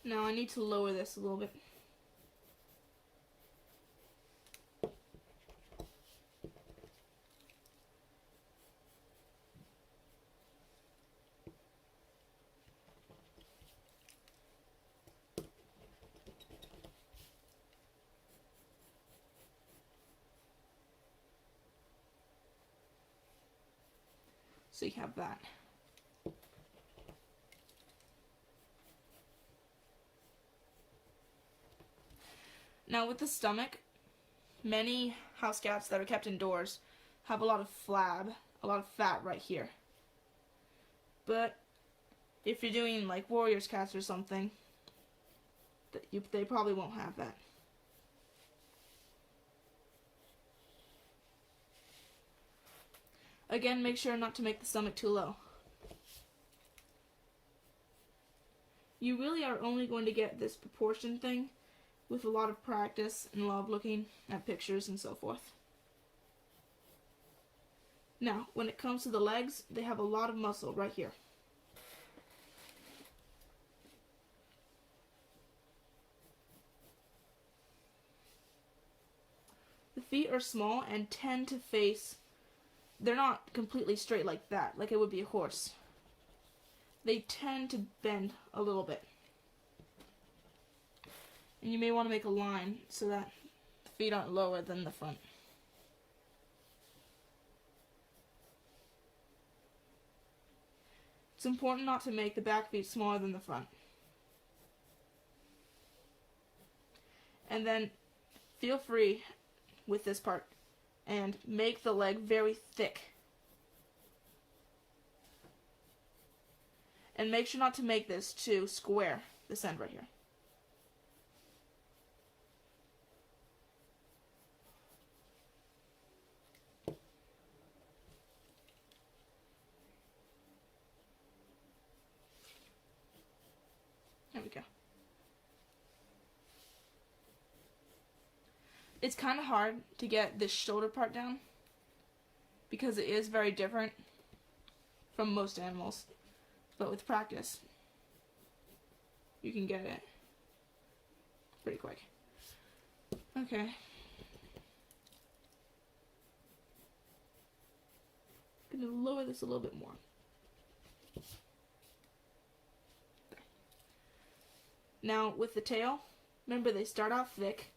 Now I need to lower this a little bit. So you have that. Now with the stomach, many house cats that are kept indoors have a lot of flab, a lot of fat right here. But if you're doing like warriors cats or something, they probably won't have that. Again, make sure not to make the stomach too low. You really are only going to get this proportion thing with a lot of practice and a lot of looking at pictures and so forth. Now, when it comes to the legs, they have a lot of muscle right here. The feet are small and tend to face, they're not completely straight like that, like it would be a horse. They tend to bend a little bit. And you may want to make a line so that the feet aren't lower than the front. It's important not to make the back feet smaller than the front. And then feel free with this part and make the leg very thick. And make sure not to make this too square, this end right here. There we go. It's kind of hard to get this shoulder part down because it is very different from most animals. But with practice, you can get it pretty quick. Okay. I'm going to lower this a little bit more. There. Now, with the tail, remember they start out thick,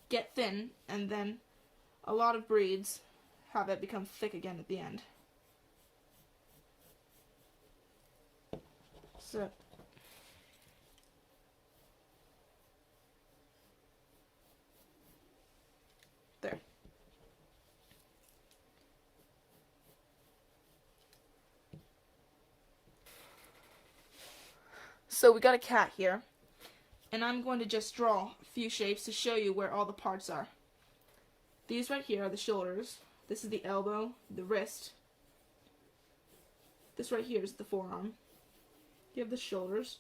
get thin, and then a lot of breeds have it become thick again at the end. So, there. So we got a cat here, and I'm going to just draw a few shapes to show you where all the parts are. These right here are the shoulders. This is the elbow, the wrist. This right here is the forearm. You have the shoulders.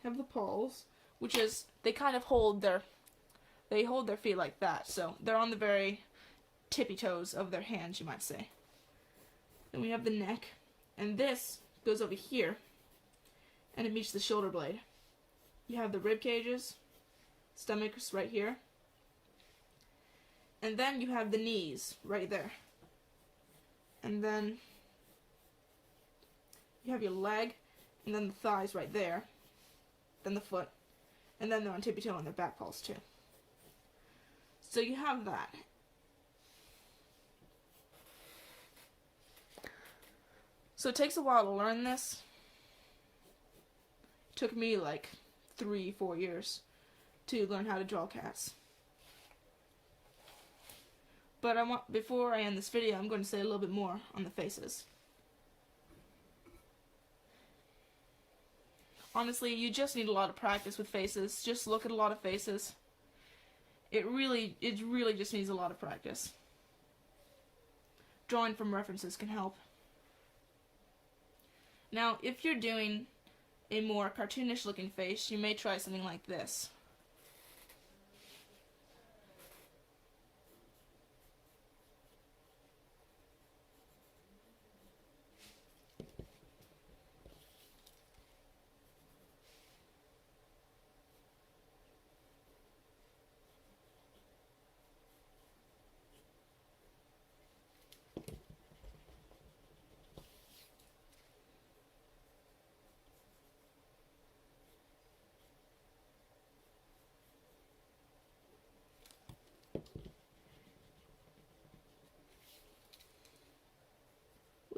You have the paws, which is, they kind of hold their feet like that, so they're on the very tippy toes of their hands, you might say. Then we have the neck, and this goes over here, and it meets the shoulder blade. You have the rib cages, stomachs right here, and then you have the knees right there. And then you have your leg, and then the thighs right there, then the foot, and then they're on tippy toe on their back paws too. So you have that. So it takes a while to learn this. It took me like 3-4 years to learn how to draw cats. But before I end this video, I'm going to say a little bit more on the faces. Honestly, you just need a lot of practice with faces. Just look at a lot of faces. It really just needs a lot of practice. Drawing from references can help. Now, if you're doing a more cartoonish looking face, you may try something like this.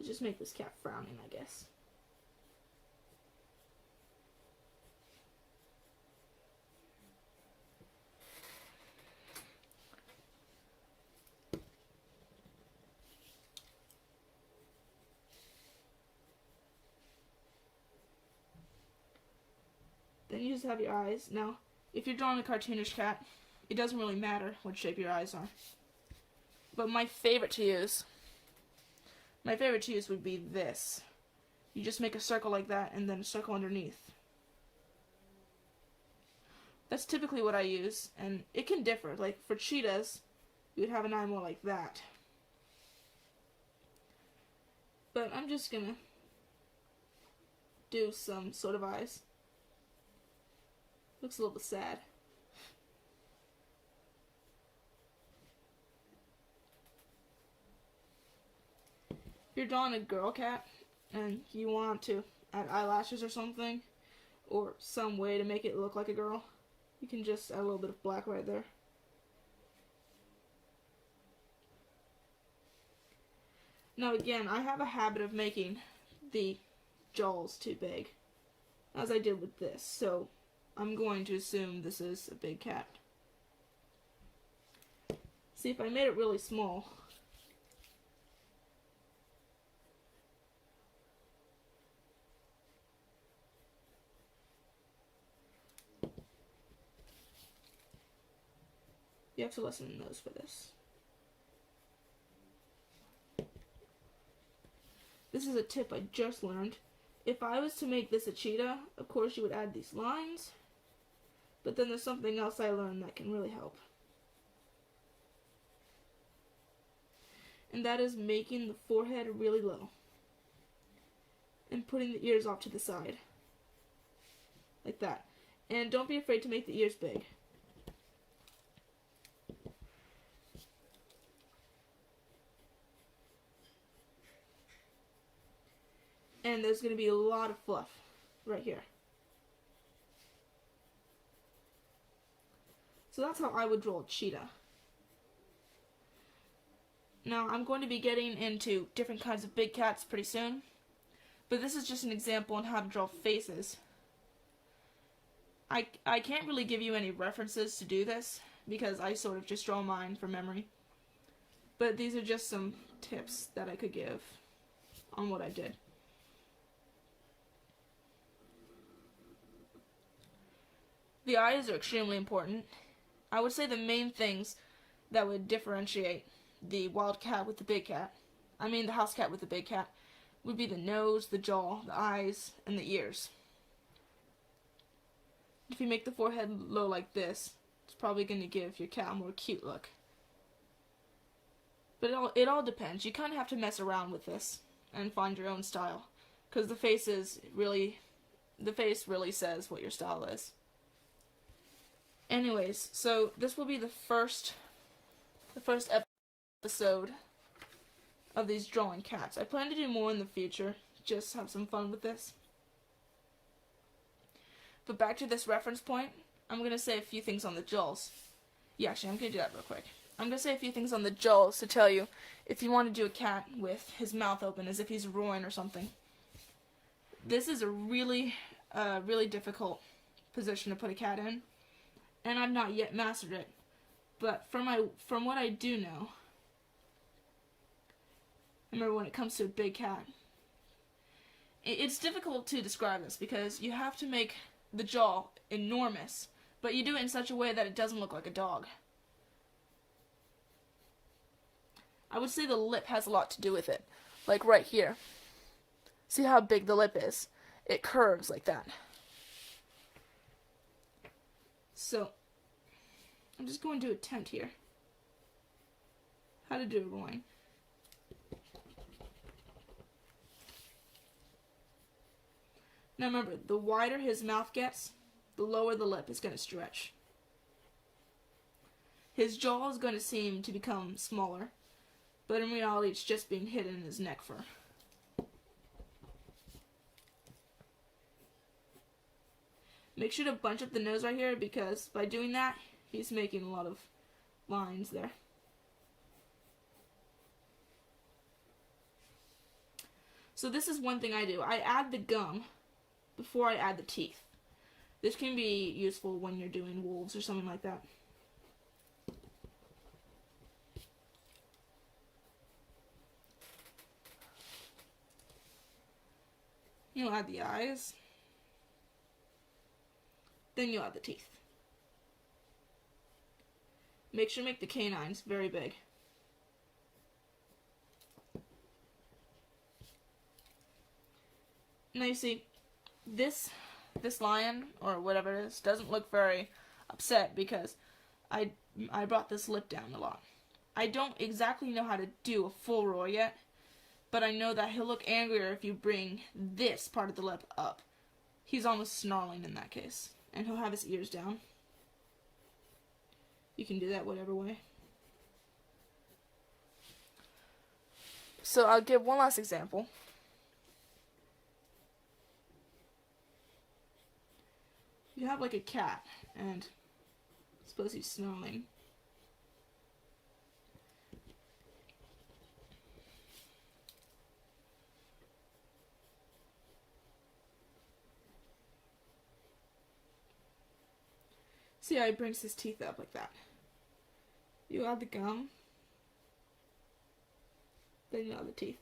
We'll just make this cat frowning, I guess. Then you just have your eyes. Now, if you're drawing a cartoonish cat, it doesn't really matter what shape your eyes are. But my favorite to use would be this. You just make a circle like that and then a circle underneath. That's typically what I use, and it can differ. Like for cheetahs, you would have an eye more like that. But I'm just gonna do some sort of eyes. Looks a little bit sad. If you're drawing a girl cat and you want to add eyelashes or something, or some way to make it look like a girl, you can just add a little bit of black right there. Now again, I have a habit of making the jowls too big, as I did with this, so I'm going to assume this is a big cat. See, if I made it really small, you have to lessen the nose for this. This is a tip I just learned. If I was to make this a cheetah, of course you would add these lines, but then there's something else I learned that can really help. And that is making the forehead really low and putting the ears off to the side. Like that. And don't be afraid to make the ears big. And there's going to be a lot of fluff right here. So that's how I would draw a cheetah. Now I'm going to be getting into different kinds of big cats pretty soon, but this is just an example on how to draw faces. I can't really give you any references to do this because I sort of just draw mine from memory, but these are just some tips that I could give on what I did. The eyes are extremely important. I would say the main things that would differentiate the wild cat with the big cat, the house cat with the big cat, would be the nose, the jaw, the eyes, and the ears. If you make the forehead low like this, it's probably going to give your cat a more cute look. But it all depends. You kind of have to mess around with this and find your own style, because the face really says what your style is. Anyways, so this will be the first episode of these drawing cats. I plan to do more in the future, just have some fun with this. But back to this reference point, I'm going to say a few things on the jowls. Yeah, actually, I'm going to do that real quick. I'm going to say a few things on the jowls to tell you if you want to do a cat with his mouth open as if he's roaring or something. This is a really difficult position to put a cat in, and I've not yet mastered it. But from what I do know, remember when it comes to a big cat, it's difficult to describe this because you have to make the jaw enormous, but you do it in such a way that it doesn't look like a dog. I would say the lip has a lot to do with it. Like right here. See how big the lip is? It curves like that. So, I'm just going to attempt here how to do a roaring. Now remember, the wider his mouth gets, the lower the lip is going to stretch. His jaw is going to seem to become smaller, but in reality it's just being hidden in his neck fur. Make sure to bunch up the nose right here because by doing that, he's making a lot of lines there. So this is one thing I do. I add the gum before I add the teeth. This can be useful when you're doing wolves or something like that. You'll add the eyes. Then you'll add the teeth. Make sure to make the canines very big. Now you see, this lion, or whatever it is, doesn't look very upset because I brought this lip down a lot. I don't exactly know how to do a full roar yet, but I know that he'll look angrier if you bring this part of the lip up. He's almost snarling in that case, and he'll have his ears down. You can do that whatever way. So I'll give one last example. You have like a cat, and suppose he's snarling. See how he brings his teeth up like that. You add the gum, then you add the teeth.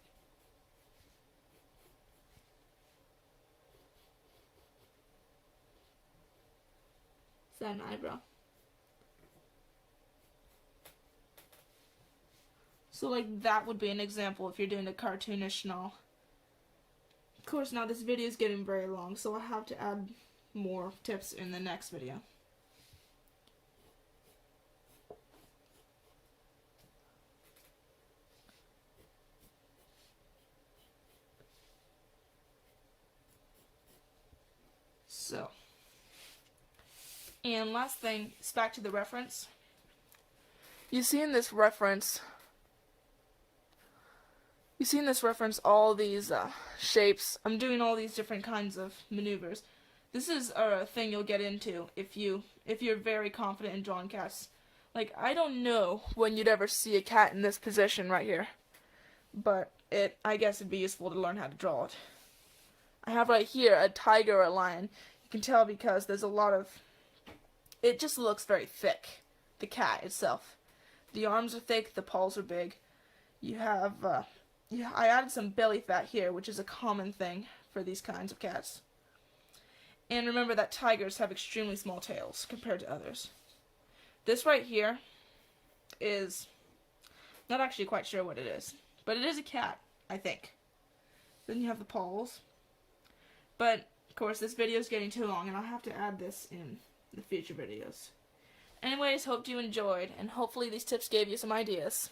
Is that an eyebrow? So like that would be an example if you're doing a cartoonish snarl. Of course now this video is getting very long, so I'll have to add more tips in the next video. So, and last thing, it's back to the reference. You see in this reference all these shapes. I'm doing all these different kinds of maneuvers. This is a thing you'll get into if you're very confident in drawing cats. Like, I don't know when you'd ever see a cat in this position right here, but I guess it'd be useful to learn how to draw it. I have right here a tiger or a lion. You can tell because there's a lot of, it just looks very thick, the cat itself. The arms are thick, the paws are big. You have, I added some belly fat here, which is a common thing for these kinds of cats. And remember that tigers have extremely small tails compared to others. This right here is, not actually quite sure what it is, but it is a cat, I think. Then you have the paws. But, of course, this video is getting too long, and I'll have to add this in the future videos. Anyways, hope you enjoyed, and hopefully these tips gave you some ideas.